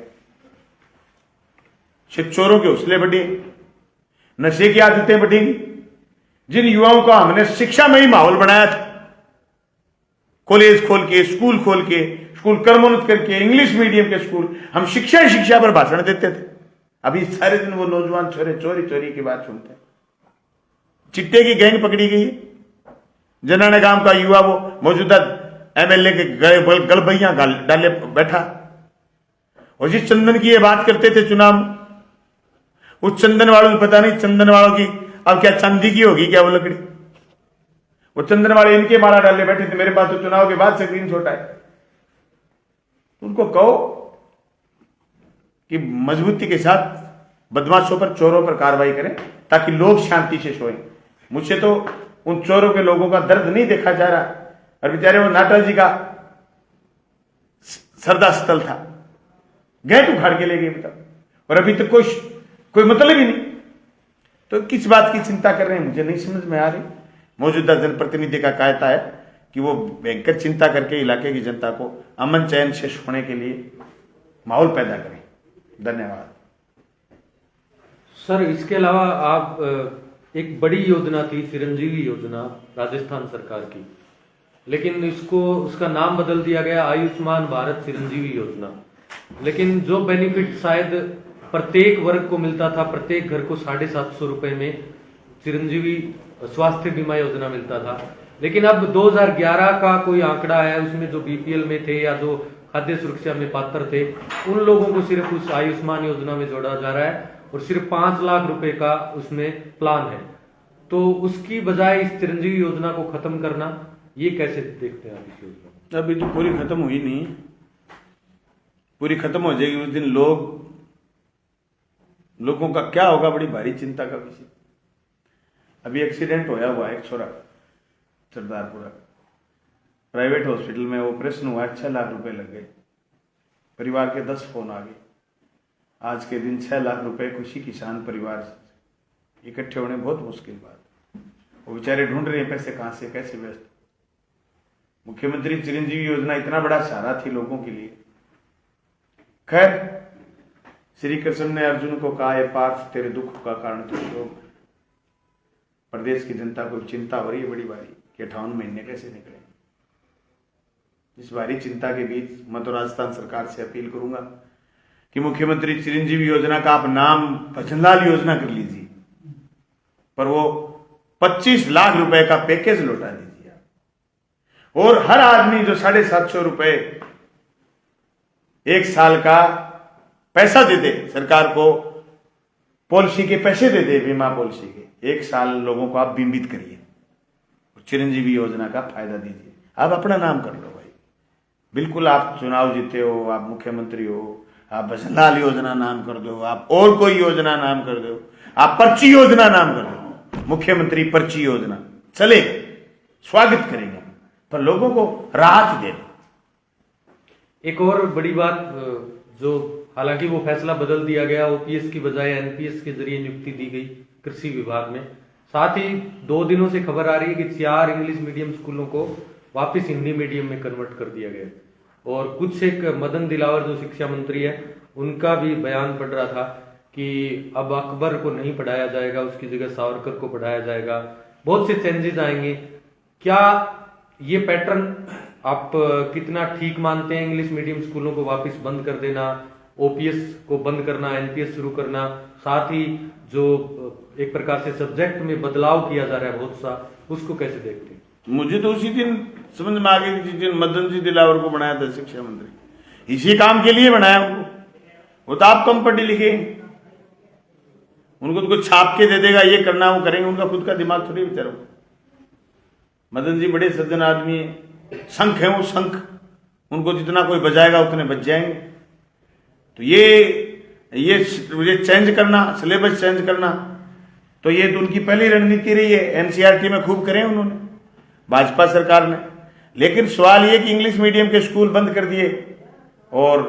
चोरों के हौसले बढ़े, नशे की आदतें बढ़ेंगी। जिन युवाओं का हमने शिक्षा में ही माहौल बनाया था, कॉलेज खोल के, स्कूल खोल के, स्कूल कर्मोन्नत करके, इंग्लिश मीडियम के स्कूल, हम शिक्षा पर भाषण देते थे। अभी सारे दिन वो नौजवान छोरे चोरी की बात सुनते हैं। चिट्टे की गैंग पकड़ी गई। जनाने गांव का युवा वो मौजूदा एमएलए के गलबैया डाले बैठा। और जिस चंदन की ये बात करते थे चुनाव में, उस चंदन वालों को पता नहीं चंदन वालों की अब क्या चांदी की होगी क्या वो लकड़ी। वो चंदन वाले इनके माला डाले बैठे थे। मेरे पास तो चुनाव के बाद से स्क्रीनशॉट आए। उनको कहो कि मजबूती के साथ बदमाशों पर, चोरों पर कार्रवाई करें ताकि लोग शांति से सोएं। मुझसे तो उन चोरों के लोगों का दर्द नहीं देखा जा रहा। और बेचारे वो नाटा जी का सरदा स्थल था, गए तो उखाड़ के ले गए बताओ, और अभी तक कोई मतलब ही नहीं। तो किस बात की चिंता कर रहे हैं मुझे नहीं समझ में आ रही। मौजूदा जनप्रतिनिधि का कायता है कि वो भयंकर चिंता करके इलाके की जनता को अमन चैन से सोने के लिए माहौल पैदा करें। धन्यवाद। सर, इसके अलावा आप एक बड़ी योजना थी चिरंजीवी योजना राजस्थान सरकार की, लेकिन इसको उसका नाम बदल दिया गया आयुष्मान भारत चिरंजीवी योजना। लेकिन जो बेनिफिट शायद प्रत्येक वर्ग को मिलता था, प्रत्येक घर को 750 रुपए में चिरंजीवी स्वास्थ्य बीमा योजना मिलता था। लेकिन अब 2011 का कोई आंकड़ा है, उसमें जो बीपीएल में थे या जो खाद्य सुरक्षा में पात्र थे, उन लोगों को सिर्फ उस आयुष्मान योजना में जोड़ा जा रहा है और सिर्फ 5 लाख रुपए का उसमें प्लान है। तो उसकी बजाय इस चिरंजीवी योजना को खत्म करना, ये कैसे देखते हैं आप इस योजना? अभी तो पूरी खत्म हुई नहीं, पूरी खत्म हो जाएगी उस दिन। लोगों का क्या होगा, बड़ी भारी चिंता का विषय। अभी एक्सीडेंट होया हुआ एक छोरा सरदारपुरा, प्राइवेट हॉस्पिटल में ऑपरेशन हुआ, 6 लाख रुपए लग गए। परिवार के 10 फोन आ गए। आज के दिन 6 लाख रुपए किसी किसान परिवार से इकट्ठे होने बहुत मुश्किल बात। वो बेचारे ढूंढ रहे हैं पैसे कहां से, कैसे व्यस्त। मुख्यमंत्री चिरंजीवी योजना इतना बड़ा सहारा थी लोगों के लिए। खैर, श्री कृष्ण ने अर्जुन को कहा, ये पार्थ तेरे दुख का कारण तो शोक। प्रदेश की जनता को चिंता हो रही है बड़ी भारी कि 58 महीने कैसे निकले। इस भारी चिंता के बीच मैं तो राजस्थान सरकार से अपील करूंगा कि मुख्यमंत्री चिरंजीवी योजना का आप नाम भजनलाल योजना कर लीजिए, पर वो 25 लाख रुपए का पैकेज लौटा दीजिए आप। और हर आदमी जो 750 रुपए एक साल का पैसा दे दे, सरकार को पॉलिसी के पैसे दे दे, बीमा पॉलिसी के, एक साल लोगों को आप बीमित करिए, चिरंजीवी योजना का फायदा दीजिए। आप अपना नाम कर लो भाई। बिल्कुल आप चुनाव जीते हो, आप मुख्यमंत्री हो, आप भजनलाल योजना नाम कर दो, आप और कोई योजना नाम कर दो, आप पर्ची योजना नाम कर दो, मुख्यमंत्री पर्ची योजना चले, स्वागत करेंगे, पर लोगों को राहत दे दो। एक और बड़ी बात, जो हालांकि वो फैसला बदल दिया गया, ओपीएस की बजाय एनपीएस के जरिए नियुक्ति दी गई कृषि विभाग में। साथ ही 2 दिनों से खबर आ रही है कि 4 इंग्लिश मीडियम स्कूलों को वापस हिंदी मीडियम में कन्वर्ट कर दिया गया। और कुछ एक मदन दिलावर जो शिक्षा मंत्री है, उनका भी बयान पढ़ रहा था कि अब अकबर को नहीं पढ़ाया जाएगा, उसकी जगह सावरकर को पढ़ाया जाएगा, बहुत से चेंजेस आएंगे। क्या ये पैटर्न आप कितना ठीक मानते हैं? इंग्लिश मीडियम स्कूलों को वापस बंद कर देना, ओपीएस को बंद करना, एनपीएस शुरू करना, साथ ही जो एक प्रकार से सब्जेक्ट में बदलाव किया जा रहा है बहुत सा, उसको कैसे देखते हैं? मुझे तो उसी दिन समझ में आ गई, जिस दिन मदन जी दिलावर को बनाया था शिक्षा मंत्री, इसी काम के लिए बनाया उनको। वो तो आप कम पढ़े लिखे, उनको तो कुछ छाप के दे देगा, ये करना वो करेंगे, उनका खुद का दिमाग थोड़ी बेचारा। मदन जी बड़े सज्जन आदमी है, शंख है वो शंख, उनको जितना कोई बजाएगा उतने बज जाएंगे। तो ये चेंज करना, सिलेबस चेंज करना, तो ये तो उनकी पहली रणनीति रही है। एनसीईआरटी में खूब करे उन्होंने, भाजपा सरकार ने। लेकिन सवाल ये कि इंग्लिश मीडियम के स्कूल बंद कर दिए और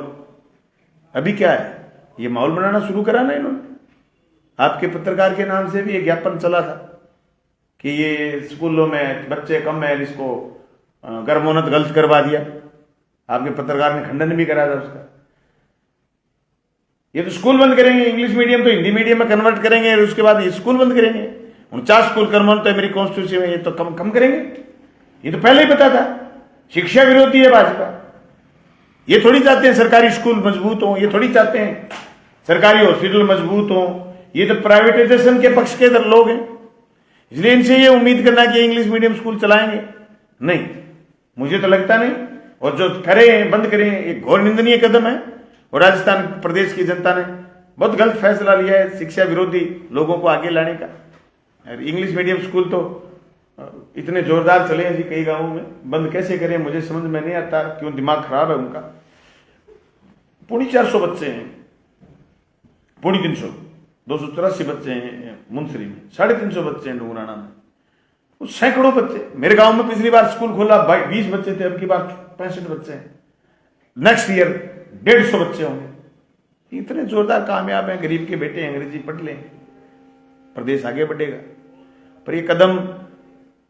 अभी क्या है, ये माहौल बनाना शुरू करा ना इन्होंने। आपके पत्रकार के नाम से भी एक ज्ञापन चला था कि ये स्कूलों में बच्चे कम है, इसको गर्मोन्नत गलत करवा दिया। आपके पत्रकार ने खंडन भी करा था उसका। ये तो स्कूल बंद करेंगे, इंग्लिश मीडियम तो हिंदी मीडियम में कन्वर्ट करेंगे और उसके बाद ये स्कूल बंद करेंगे। 49 स्कूल कर्मोन्नत है मेरी कॉन्स्टिट्यूंसी में, ये तो कम करेंगे। ये तो पहले ही पता था, शिक्षा विरोधी है भाजपा। ये थोड़ी चाहते हैं सरकारी स्कूल मजबूत हो, ये थोड़ी चाहते हैं सरकारी हॉस्पिटल मजबूत हो। ये तो प्राइवेटाइजेशन के पक्ष के लोग हैं। इसलिए इनसे ये उम्मीद करना कि इंग्लिश मीडियम स्कूल चलाएंगे, नहीं, मुझे तो लगता नहीं। और जो करें, बंद करें, एक घोर निंदनीय कदम है। और राजस्थान प्रदेश की जनता ने बहुत गलत फैसला लिया है शिक्षा विरोधी लोगों को आगे लाने का। इंग्लिश मीडियम स्कूल तो इतने जोरदार चले हैं जी कई गांवों में, बंद कैसे करें मुझे समझ में नहीं आता, क्यों दिमाग खराब है उनका। 450 बच्चे हैं, 350, 284 बच्चे हैं मुंसरी में, 350 बच्चे हैं डूंगराना में, सैकड़ों बच्चे। मेरे गांव में पिछली बार स्कूल खोला 20 बच्चे थे, अब की बार 65 बच्चे हैं। नेक्स्ट ईयर 150 बच्चे होंगे। इतने जोरदार कामयाब हैं, गरीब के बेटे अंग्रेजी पढ़ लें, प्रदेश आगे बढ़ेगा। पर ये कदम,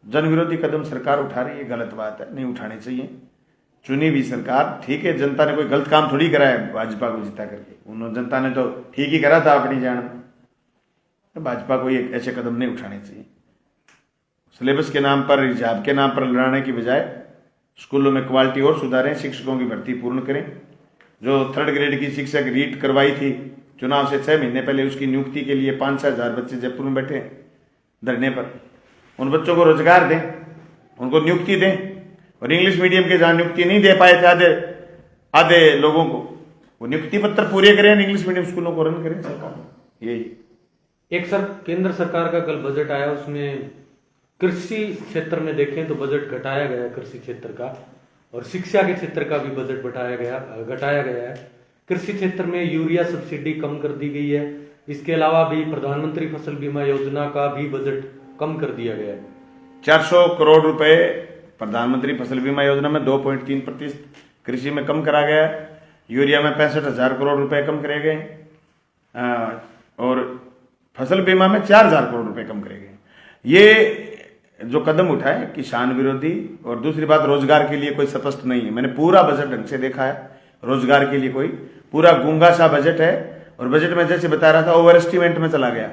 जन विरोधी कदम सरकार उठा रही है, गलत बात है, नहीं उठानी चाहिए। चुनी हुई सरकार, ठीक है, जनता ने कोई गलत काम थोड़ी करा है भाजपा को जिता करके, उन्होंने जनता ने तो ठीक ही करा था अपनी जान में। तो भाजपा को ये ऐसे कदम नहीं उठाने चाहिए। सिलेबस के नाम पर, हिजाब के नाम पर लड़ाने की बजाय स्कूलों में क्वालिटी और सुधारें, शिक्षकों की भर्ती पूर्ण करें। जो 3rd ग्रेड की शिक्षक रीट करवाई थी चुनाव से 6 महीने पहले, उसकी नियुक्ति के लिए 5-6 हजार बच्चे जयपुर में बैठे धरने पर। उन बच्चों को रोजगार दें, उनको नियुक्ति दें। और इंग्लिश मीडियम के जहां नियुक्ति नहीं दे पाए थे आधे लोगों को, वो नियुक्ति पत्र पूरे करें, इंग्लिश मीडियम स्कूलों को रन करें सरकार। यही एक केंद्र सरकार का कल बजट आया, उसमें कृषि क्षेत्र में देखें तो बजट घटाया गया है कृषि क्षेत्र का, और शिक्षा के क्षेत्र का भी बजट घटाया गया है। कृषि क्षेत्र में यूरिया सब्सिडी कम कर दी गई है। इसके अलावा भी प्रधानमंत्री फसल बीमा योजना का भी बजट कम कर दिया गया है। 400 करोड़ रुपए प्रधानमंत्री फसल बीमा योजना में 2.3% कृषि में कम करा गया है। यूरिया में 65,000 करोड़ रुपए कम करे गए, और फसल बीमा में 4,000 करोड़ रुपए कम करे गए। ये जो कदम उठाए किसान विरोधी, और दूसरी बात रोजगार के लिए कोई स्पष्ट नहीं है। मैंने पूरा बजट ढंग से देखा है, रोजगार के लिए कोई पूरा गूंगा सा बजट है। और बजट में जैसे बता रहा था ओवर एस्टिमेट में चला गया।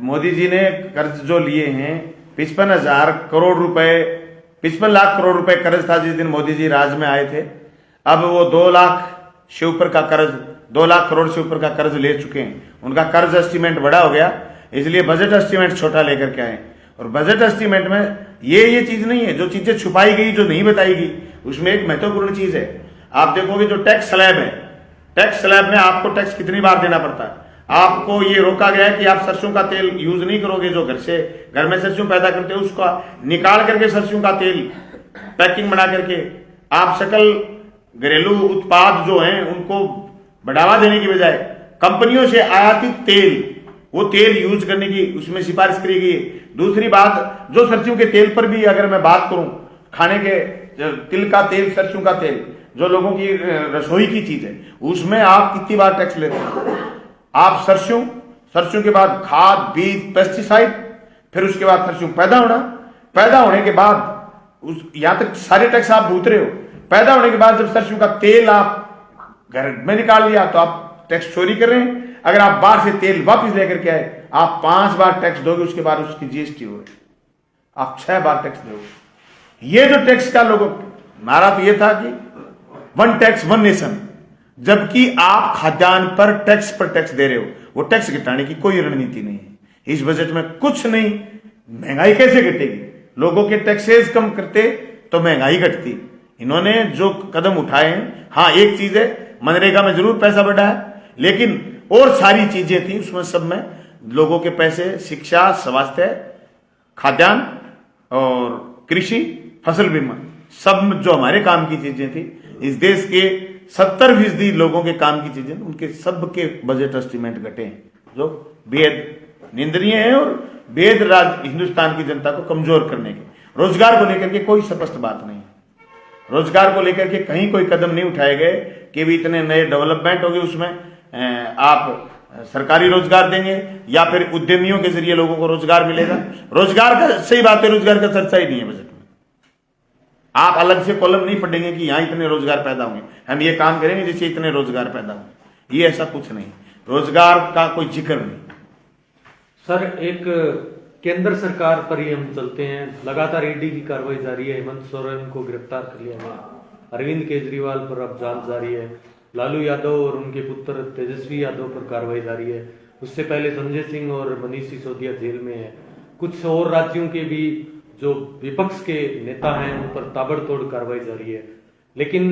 मोदी जी ने कर्ज जो लिए हैं 55,000 करोड़ रुपए, 55 लाख करोड़ रुपए कर्ज था जिस दिन मोदी जी राज में आए थे। अब वो 2 लाख से ऊपर का कर्ज, 2 लाख करोड़ से ऊपर का कर्ज ले चुके हैं। उनका कर्ज एस्टिमेट बड़ा हो गया, इसलिए बजट एस्टिमेट छोटा लेकर के आए। और बजट एस्टिमेट में ये चीज नहीं है, जो चीजें छुपाई गई, जो नहीं बताई गई, उसमें एक महत्वपूर्ण चीज है। आप देखोगे जो टैक्स स्लैब है, टैक्स स्लैब में आपको टैक्स कितनी बार देना पड़ता है। आपको ये रोका गया है कि आप सरसों का तेल यूज नहीं करोगे, जो घर में सरसों पैदा करते हो उसका निकाल करके सरसों का तेल पैकिंग बना करके आप सकल घरेलू उत्पाद जो हैं उनको बढ़ावा देने की बजाय कंपनियों से आयातित तेल, वो तेल यूज करने की उसमें सिफारिश करी गई। दूसरी बात, जो सरसों के तेल पर भी अगर मैं बात करूं, खाने के तिल का तेल, सरसों का तेल, जो लोगों की रसोई की चीज है, उसमें आप कितनी बार टैक्स लेते हैं। आप सरसों के बाद खाद, बीज, पेस्टिसाइड, फिर उसके बाद सरसों पैदा होने के बाद यहां तक सारे टैक्स आप भूत रहे हो। पैदा होने के बाद जब सरसों का तेल आप घर में निकाल लिया तो आप टैक्स चोरी कर रहे हैं। अगर आप बाहर से तेल वापस लेकर के आए, आप 5 बार टैक्स दोगे, उसके बाद उसकी जीएसटी हो गई, आप 6 बार टैक्स दोगे। ये जो टैक्स का लोगों नारा तो ये था कि 1 टैक्स 1 नेशन, जबकि आप खाद्यान्न पर टैक्स दे रहे हो। वो टैक्स घटाने की कोई रणनीति नहीं है इस बजट में, कुछ नहीं। महंगाई कैसे घटेगी? लोगों के टैक्सेस कम करते तो महंगाई घटती। इन्होंने जो कदम उठाए हैं, हाँ एक चीज है, मनरेगा में जरूर पैसा बढ़ा है, लेकिन और सारी चीजें थी उसमें, सब में लोगों के पैसे, शिक्षा, स्वास्थ्य, खाद्यान्न और कृषि, फसल बीमा, सब जो हमारे काम की चीजें थी, इस देश के 70% लोगों के काम की चीजें, उनके सब के बजट एस्टिमेट घटे हैं, जो बेहद निंदनीय है और बेहद हिंदुस्तान की जनता को कमजोर करने के। रोजगार को लेकर के कोई स्पष्ट बात नहीं है। रोजगार को लेकर के कहीं कोई कदम नहीं उठाए गए कि भी इतने नए डेवलपमेंट होंगे, उसमें आप सरकारी रोजगार देंगे या फिर उद्यमियों के जरिए लोगों को रोजगार मिलेगा। रोजगार का सही बात है, रोजगार का चर्चा ही नहीं है बजट में। आप अलग से कॉलम नहीं पढ़ेंगे कि यहां इतने रोजगार पैदा होंगे, हम ये काम करेंगे जिससे इतने रोजगार पैदा होंगे, ये ऐसा कुछ नहीं। रोजगार का कोई जिक्र नहीं। सर, एक केंद्र सरकार पर ही हम चलते हैं। लगातार ईडी की कार्रवाई जारी है। हेमंत सोरेन को गिरफ्तार कर लिया गया, अरविंद केजरीवाल पर अब जांच जारी है, लालू यादव और उनके पुत्र तेजस्वी यादव पर कार्रवाई जारी है। उससे पहले संजय सिंह और मनीष सिसोदिया जेल में है। कुछ और राज्यों के भी जो विपक्ष के नेता हैं उन पर ताबड़तोड़ कार्रवाई जारी है, लेकिन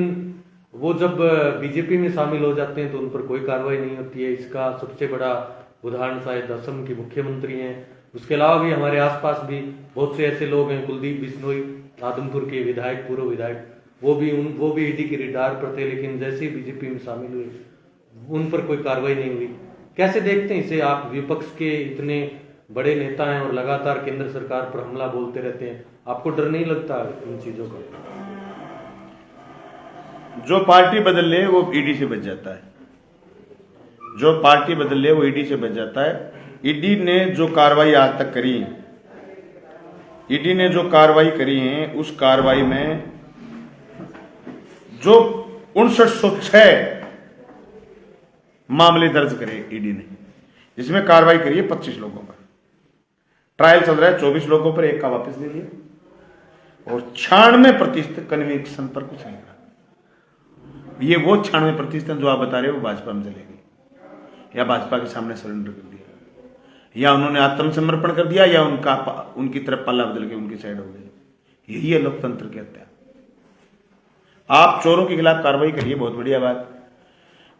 वो जब बीजेपी में शामिल हो जाते हैं तो उन पर कोई कार्रवाई नहीं होती है। इसका सबसे बड़ा उदाहरण शायद असम के मुख्यमंत्री हैं। उसके अलावा भी हमारे आसपास भी बहुत से ऐसे लोग हैं, कुलदीप बिश्नोई, आदमपुर के विधायक, पूर्व विधायक, वो भी ईडी के रडार पर थे, लेकिन जैसे ही बीजेपी में शामिल हुए उन पर कोई कार्रवाई नहीं हुई। कैसे देखते हैं इसे आप? विपक्ष के इतने बड़े नेता हैं और लगातार केंद्र सरकार पर हमला बोलते रहते हैं, आपको डर नहीं लगता इन चीजों का? जो पार्टी बदल ले वो ईडी से बच जाता है, जो पार्टी बदल ले वो ईडी से बच जाता है। ईडी ने जो कार्रवाई आज तक करी है, ईडी ने जो कार्रवाई करी है, उस कार्रवाई में जो 5906 मामले दर्ज करे ईडी ने, जिसमें कार्रवाई करी है 25 लोगों पर। ट्रायल चल रहा है 24 लोगों पर, एक का वापस ले लिया और 96% कन्विक्शन पर कुछ नहीं करा। ये वो 96% जो आप बता रहे हो वो भाजपा में चले गई या भाजपा के सामने सरेंडर कर दिया या उन्होंने आत्मसमर्पण कर दिया या उनकी तरफ पल्ला बदल के उनकी साइड हो गई। यही है लोकतंत्र की हत्या। आप चोरों के खिलाफ कार्रवाई करिए, बहुत बढ़िया बात।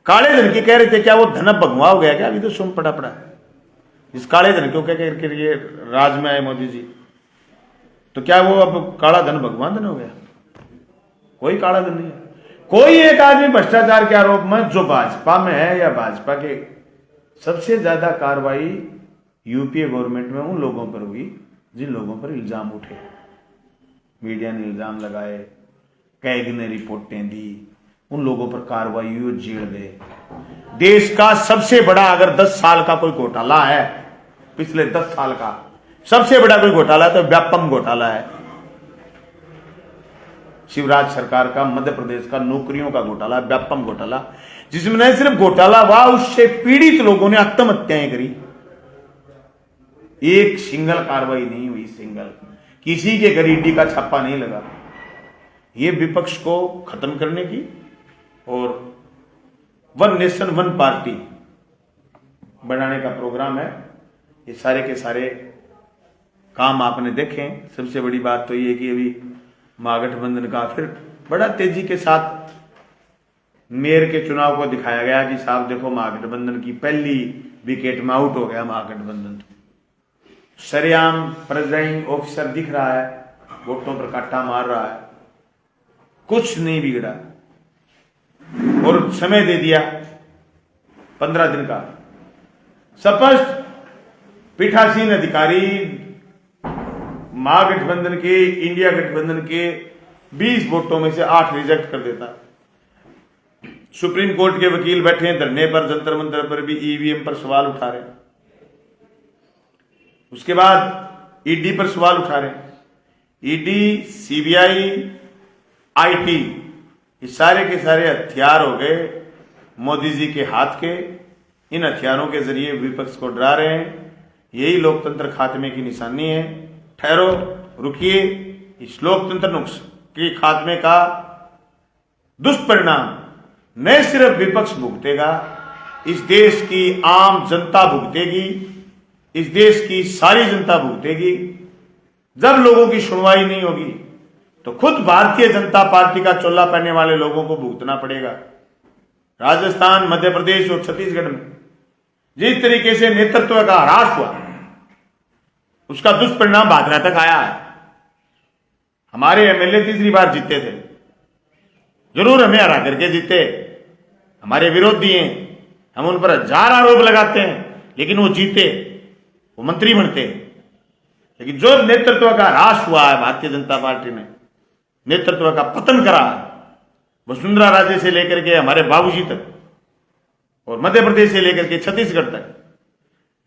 काले धन की कह रहे थे, क्या वो धन अब भगवा हो गया क्या? अभी तो सुन पड़ा इस काले धन क्यों कह के ये राज में आए मोदी जी, तो क्या वो अब काला धन भगवान धन हो गया? कोई काला धन नहीं है। कोई एक आदमी भ्रष्टाचार के आरोप में जो भाजपा में है या भाजपा के, सबसे ज्यादा कार्रवाई यूपीए गवर्नमेंट में उन लोगों पर हुई जिन लोगों पर इल्जाम उठे, मीडिया ने इल्जाम लगाए, कैग ने रिपोर्टें दी, उन लोगों पर कार्रवाई हुई, जेल गए। देश का सबसे बड़ा अगर 10 साल का कोई घोटाला है, पिछले 10 साल का सबसे बड़ा कोई घोटाला तो व्यापम घोटाला है, शिवराज सरकार का, मध्य प्रदेश का नौकरियों का घोटाला, व्यापम घोटाला, जिसमें न सिर्फ घोटाला हुआ, उससे पीड़ित लोगों ने आत्महत्याएं करी। एक सिंगल कार्रवाई नहीं हुई, सिंगल किसी के घर ईडी का छापा नहीं लगा। ये विपक्ष को खत्म करने की और वन नेशन वन पार्टी बनाने का प्रोग्राम है। ये सारे के सारे काम आपने देखे। सबसे बड़ी बात तो ये कि अभी महागठबंधन का फिर बड़ा तेजी के साथ मेयर के चुनाव को दिखाया गया कि साहब देखो महागठबंधन की पहली विकेट में आउट हो गया महागठबंधन। सरेआम प्रिजाइडिंग ऑफिसर दिख रहा है, वोटों पर काटा मार रहा है, कुछ नहीं बिगड़ा और समय दे दिया 15 दिन का। स्पष्ट पीठासीन अधिकारी महागठबंधन के, इंडिया गठबंधन के 20 वोटों में से 8 रिजेक्ट कर देता। सुप्रीम कोर्ट के वकील बैठे हैं धरने पर, जंतर मंतर पर भी ईवीएम पर सवाल उठा रहे हैं। उसके बाद ईडी पर सवाल उठा रहे हैं। ईडी, सीबीआई, आईटी, ये सारे के सारे हथियार हो गए मोदी जी के हाथ के। इन हथियारों के जरिए विपक्ष को डरा रहे हैं। यही लोकतंत्र खात्मे की निशानी है। ठहरो, रुकिए। इस लोकतंत्र नुक्स के खात्मे का दुष्परिणाम न सिर्फ विपक्ष भुगतेगा, इस देश की आम जनता भुगतेगी, इस देश की सारी जनता भुगतेगी। जब लोगों की सुनवाई नहीं होगी तो खुद भारतीय जनता पार्टी का चोला पहनने वाले लोगों को भुगतना पड़ेगा। राजस्थान, मध्य प्रदेश और छत्तीसगढ़ में जिस तरीके से नेतृत्व का ह्रास हुआ, उसका दुष्परिणाम भादरा तक आया है। हमारे एमएलए तीसरी बार जीते थे, जरूर हमें हरा करके जीते, हमारे विरोधी हैं, हम उन पर 1000 आरोप लगाते हैं, लेकिन वो जीते, वो मंत्री बनते। लेकिन जो नेतृत्व का ह्रास हुआ है, भारतीय जनता पार्टी ने नेतृत्व का पतन करा, वसुंधरा राजे से लेकर के हमारे बाबूजी तक और मध्य प्रदेश से लेकर के छत्तीसगढ़ तक,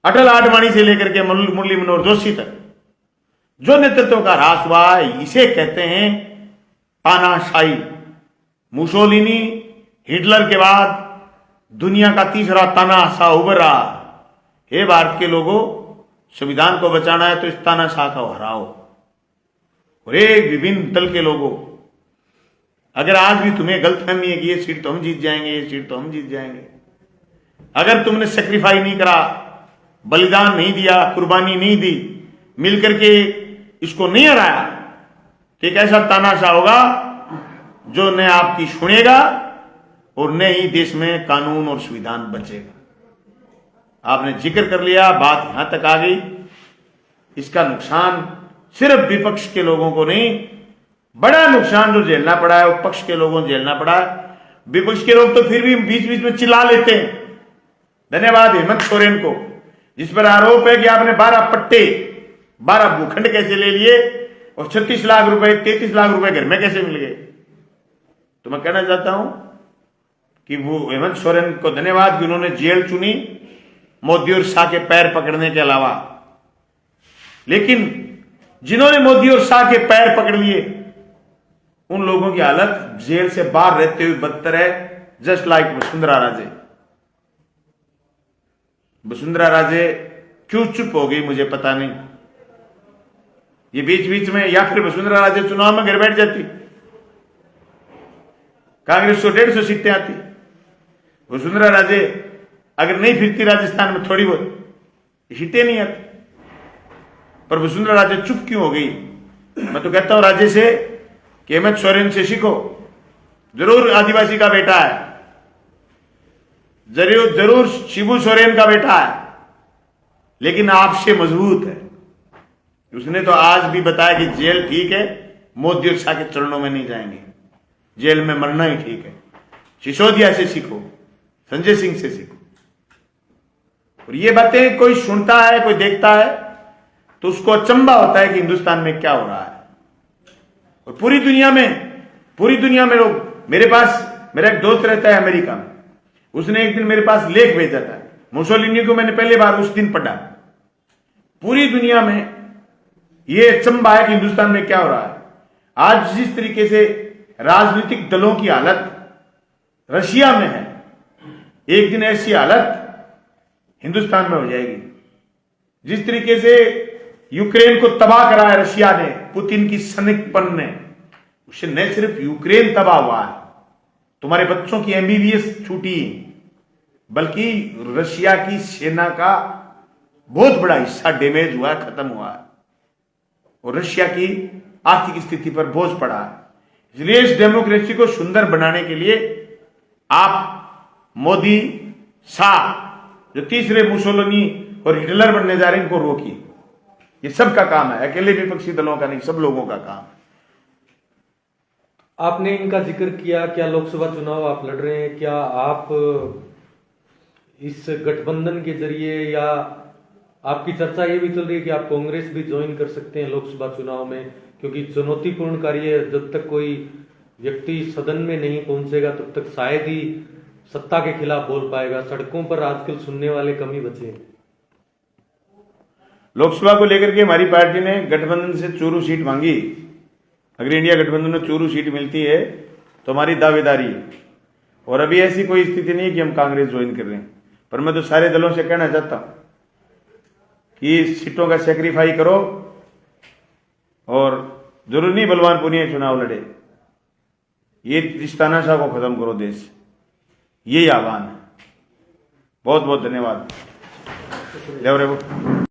अटल आडवाणी से लेकर के मुरली मनोहर जोशी तक जो नेतृत्व का ह्रास हुआ है, इसे कहते हैं तानाशाही। मुसोलिनी, हिटलर के बाद दुनिया का तीसरा तानाशाह उभरा। हे भारत के लोगों, संविधान को बचाना है तो इस तानाशाह को हराओ। और एक विभिन्न दल के लोगों, अगर आज भी तुम्हें गलतफहमी है कि ये सीट तो हम जीत जाएंगे, ये सीट तो हम जीत जाएंगे, अगर तुमने सेक्रीफाई नहीं करा, बलिदान नहीं दिया, कुर्बानी नहीं दी, मिलकर के इसको नहीं हराया, तो एक ऐसा तानाशाह होगा जो न आपकी सुनेगा और न ही देश में कानून और संविधान बचेगा। आपने जिक्र कर लिया, बात यहां तक आ गई। इसका नुकसान सिर्फ विपक्ष के लोगों को नहीं, बड़ा नुकसान जो झेलना पड़ा है वो पक्ष के लोगों को झेलना पड़ा है। विपक्ष के लोग तो फिर भी बीच बीच में चिल्ला लेते हैं। धन्यवाद हेमंत सोरेन को, जिस पर आरोप है कि आपने 12 पट्टे, 12 भूखंड कैसे ले लिए और 36 लाख रुपए, 33 लाख रुपए घर में कैसे मिल गए। तो मैं कहना चाहता हूं कि वो हेमंत सोरेन को धन्यवाद कि उन्होंने जेल चुनी मोदी और शाह के पैर पकड़ने के अलावा। लेकिन जिन्होंने मोदी और शाह के पैर पकड़ लिए, उन लोगों की हालत जेल से बाहर रहते हुए बदतर है, जस्ट लाइक वसुंधरा राजे। वसुंधरा राजे क्यों चुप हो गई मुझे पता नहीं। ये बीच बीच में, या फिर वसुंधरा राजे चुनाव में घर बैठ जाती, कांग्रेस 150 सीटें आती। वसुंधरा राजे अगर नहीं फिरती राजस्थान में थोड़ी बहुत सीटें नहीं आती। पर वसुंधरा राजे चुप क्यों हो गई? मैं तो कहता हूं राजे से कि हेमंत सोरेन से सीखो। जरूर आदिवासी का बेटा है, जरूर शिबू सोरेन का बेटा है, लेकिन आपसे मजबूत है। उसने तो आज भी बताया कि जेल ठीक है, मोदी और शाह के चरणों में नहीं जाएंगे, जेल में मरना ही ठीक है। सिसोदिया से सीखो, संजय सिंह से सीखो। और ये बातें कोई सुनता है, कोई देखता है तो उसको अचंभा होता है कि हिंदुस्तान में क्या हो रहा है। और पूरी दुनिया में लोग, मेरा एक दोस्त रहता है अमेरिका में, उसने एक दिन मेरे पास लेख भेजा था, मुसोलिनी को मैंने पहली बार उस दिन पढ़ा। पूरी दुनिया में ये अचंभा है कि हिंदुस्तान में क्या हो रहा है। आज जिस तरीके से राजनीतिक दलों की हालत रशिया में है, एक दिन ऐसी हालत हिंदुस्तान में हो जाएगी। जिस तरीके से यूक्रेन को तबाह करा है रशिया ने, पुतिन की सैनिकपन ने, उससे न सिर्फ यूक्रेन तबाह हुआ है, तुम्हारे बच्चों की एमबीबीएस छूटी, बल्कि रशिया की सेना का बहुत बड़ा हिस्सा डैमेज हुआ है, खत्म हुआ है, और रशिया की आर्थिक स्थिति पर बोझ पड़ा है। इसलिए इस डेमोक्रेसी को सुंदर बनाने के लिए आप मोदी, शाह, जो तीसरे मुसोलिनी और हिटलर बनने जा रहे हैं, इनको रोकिए। ये सबका काम है, अकेले विपक्षी दलों का नहीं, सब लोगों का काम है। आपने इनका जिक्र किया, क्या लोकसभा चुनाव आप लड़ रहे हैं, क्या आप इस गठबंधन के जरिए, या आपकी चर्चा ये भी चल रही है कि आप कांग्रेस भी ज्वाइन कर सकते हैं लोकसभा चुनाव में, क्योंकि चुनौतीपूर्ण कार्य, जब तक कोई व्यक्ति सदन में नहीं पहुंचेगा तब तक शायद ही सत्ता के खिलाफ बोल पाएगा। सड़कों पर आजकल सुनने वाले कम ही बचे हैं। लोकसभा को लेकर के हमारी पार्टी ने गठबंधन से चूरू सीट मांगी। अगर इंडिया गठबंधन में चूरू सीट मिलती है तो हमारी दावेदारी है। और अभी ऐसी कोई स्थिति नहीं है कि हम कांग्रेस ज्वाइन कर रहे हैं। पर मैं तो सारे दलों से कहना चाहता हूं कि सीटों का सेक्रीफाई करो, और जरूर नहीं बलवान पुनिया चुनाव लड़े, ये रिश्ताना शाह को खत्म करो देश से, यही आह्वान है। बहुत बहुत धन्यवाद। जय हो रे वो।